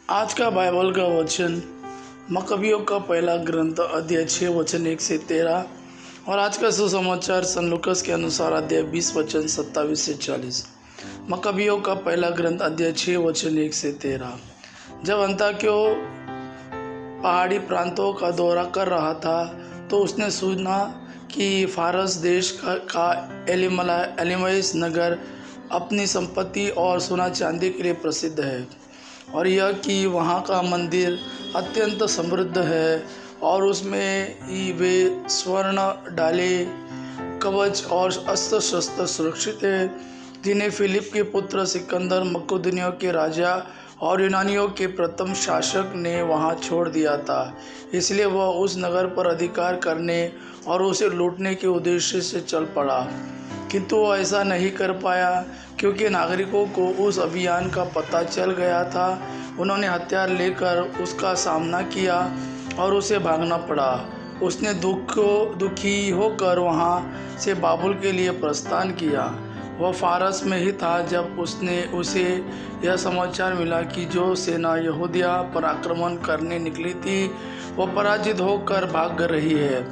आज का बाइबल का वचन मकबियों का पहला ग्रंथ अध्याय 6 वचन 1 से 13 और आज का सुसमाचार सन लूकस के अनुसार अध्याय 20 वचन 27 से 40। मकबियों का पहला ग्रंथ अध्याय 6 वचन 1 से 13। जब अंताक्यो पहाड़ी प्रांतों का दौरा कर रहा था तो उसने सुना कि फारस देश का एलिमैस नगर अपनी संपत्ति और सोना चांदी के लिए प्रसिद्ध है, और यह कि वहाँ का मंदिर अत्यंत समृद्ध है और उसमें ही वे स्वर्ण डाले कवच और अस्त्र शस्त्र सुरक्षित है, जिन्हें फिलिप के पुत्र सिकंदर मकदूनियों के राजा और यूनानियों के प्रथम शासक ने वहाँ छोड़ दिया था। इसलिए वह उस नगर पर अधिकार करने और उसे लूटने के उद्देश्य से चल पड़ा, किंतु वह ऐसा नहीं कर पाया क्योंकि नागरिकों को उस अभियान का पता चल गया था। उन्होंने हथियार लेकर उसका सामना किया और उसे भागना पड़ा। उसने दुखी होकर वहाँ से बाबुल के लिए प्रस्थान किया। वह फारस में ही था जब उसे यह समाचार मिला कि जो सेना यहूदिया पर आक्रमण करने निकली थी वह पराजित होकर भाग रही है।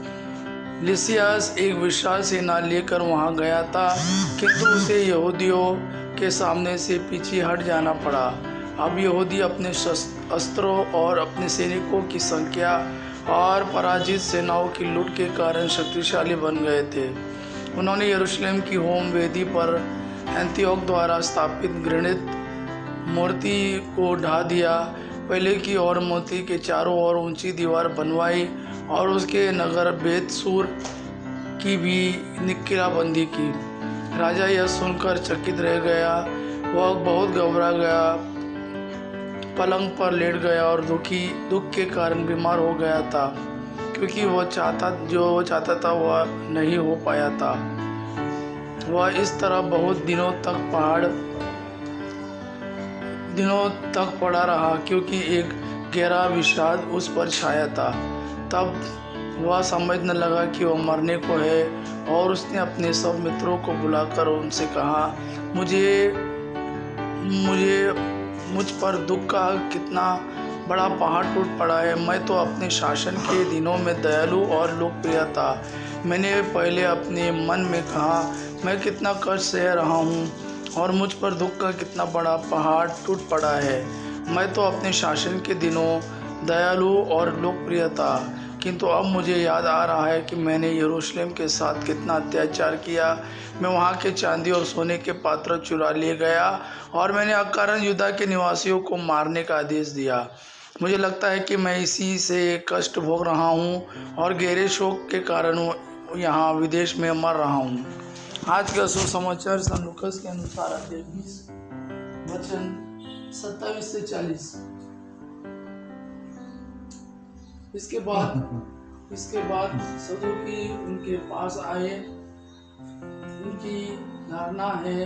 लिसियास एक विशाल सेना लेकर वहां गया था, किंतु उसे यहूदियों के सामने से पीछे हट जाना पड़ा। अब यहूदी अपने अस्त्रों और अपने सैनिकों की संख्या और पराजित सेनाओं की लूट के कारण शक्तिशाली बन गए थे। उन्होंने यरूशलेम की होम वेदी पर एंटियोक द्वारा स्थापित घृणित मूर्ति को ढा दिया। पहले की और मोती के चारों ओर ऊंची दीवार बनवाई और उसके नगर बेतसूर की भी निक्किराबंदी की। राजा यह सुनकर चकित रह गया। वह बहुत घबरा गया, पलंग पर लेट गया और दुख के कारण बीमार हो गया था, क्योंकि जो वह चाहता था वह नहीं हो पाया था। वह इस तरह बहुत दिनों तक पड़ा रहा, क्योंकि एक गहरा विषाद उस पर छाया था। तब वह समझने लगा कि वह मरने को है, और उसने अपने सब मित्रों को बुलाकर उनसे कहा, मुझ पर दुख का कितना बड़ा पहाड़ टूट पड़ा है। मैं तो अपने शासन के दिनों में दयालु और लोकप्रिय था। मैंने पहले अपने मन में कहा, मैं कितना कष्ट सह रहा हूँ और मुझ पर दुख का कितना बड़ा पहाड़ टूट पड़ा है। मैं तो अपने शासन के दिनों दयालु और लोकप्रिय था, किंतु अब मुझे याद आ रहा है कि मैंने यरूशलेम के साथ कितना अत्याचार किया। मैं वहाँ के चांदी और सोने के पात्र चुरा ले गया और मैंने अकारण यूदा के निवासियों को मारने का आदेश दिया। मुझे लगता है कि मैं इसी से कष्ट भोग रहा हूँ और गहरे शोक के कारण यहाँ विदेश में मर रहा हूँ। आज का सुसमाचार सन लूकस के अनुसार अध्याय 20 वचन 27 से 40। इसके बाद सदूकी उनके पास आए। उनकी धारणा है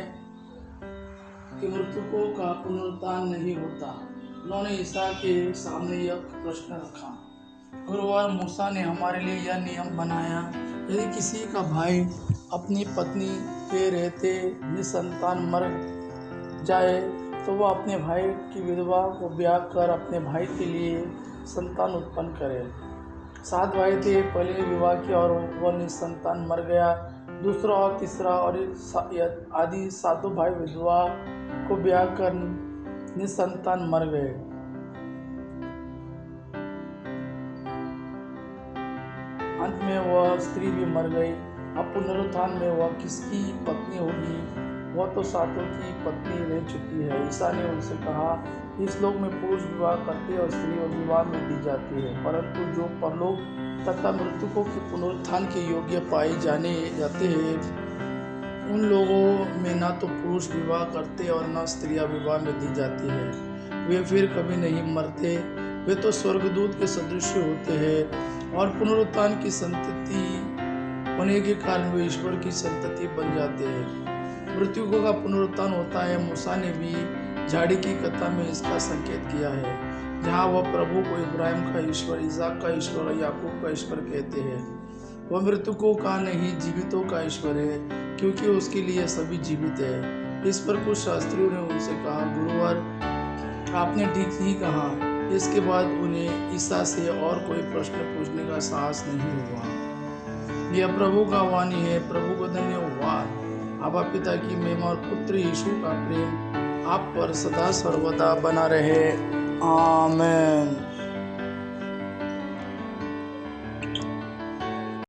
कि मृतकों का पुनरुत्थान नहीं होता। उन्होंने ईसा के सामने यह प्रश्न रखा, गुरुवार मूसा ने हमारे लिए यह नियम बनाया, यदि किसी का भाई अपनी पत्नी के रहते निसंतान मर जाए तो वह अपने भाई की विधवा को ब्याह कर अपने भाई के लिए संतान उत्पन्न करे। 7 भाई थे, पहले ने विवाह किया और वह निसंतान मर गया। दूसरा और तीसरा और आदि 7 भाई विधवा को ब्याह कर निसंतान मर गए। अंत में वह स्त्री भी मर गई। अब पुनरुत्थान में वह किसकी पत्नी होगी? वह तो 7 की पत्नी रह चुकी है। ईसा ने उनसे कहा, इस लोक में पुरुष विवाह करते और स्त्री और विवाह में दी जाती है, परंतु जो परलोक तथा मृतकों के पुनरुत्थान के योग्य पाए जाते हैं, उन लोगों में न तो पुरुष विवाह करते और न स्त्रियां विवाह में दी जाती है। वे फिर कभी नहीं मरते, वे तो स्वर्गदूत के सदृश होते हैं और पुनरुत्थान की संतति होने के कारण वे ईश्वर की संतति बन जाते हैं। मृतकों का पुनरुत्थान होता है। मूसा ने भी झाड़ी की कथा में इसका संकेत किया है, जहाँ वह प्रभु को इब्राहिम का ईश्वर, इसहाक का ईश्वर और याकूब का ईश्वर कहते हैं। वह मृतकों का नहीं, जीवितों का ईश्वर है, क्योंकि उसके लिए सभी जीवित है। इस पर कुछ शास्त्रियों ने उनसे कहा, गुरुवर, आपने ठीक ही कहा। इसके बाद उन्हें ईसा से और कोई प्रश्न पूछने का साहस नहीं हुआ। यह प्रभु का वाणी है। प्रभु को धन्यवाद। आबा पिता की महिमा और पुत्र यीशु का प्रेम आप पर सदा सर्वदा बना रहे। आमीन।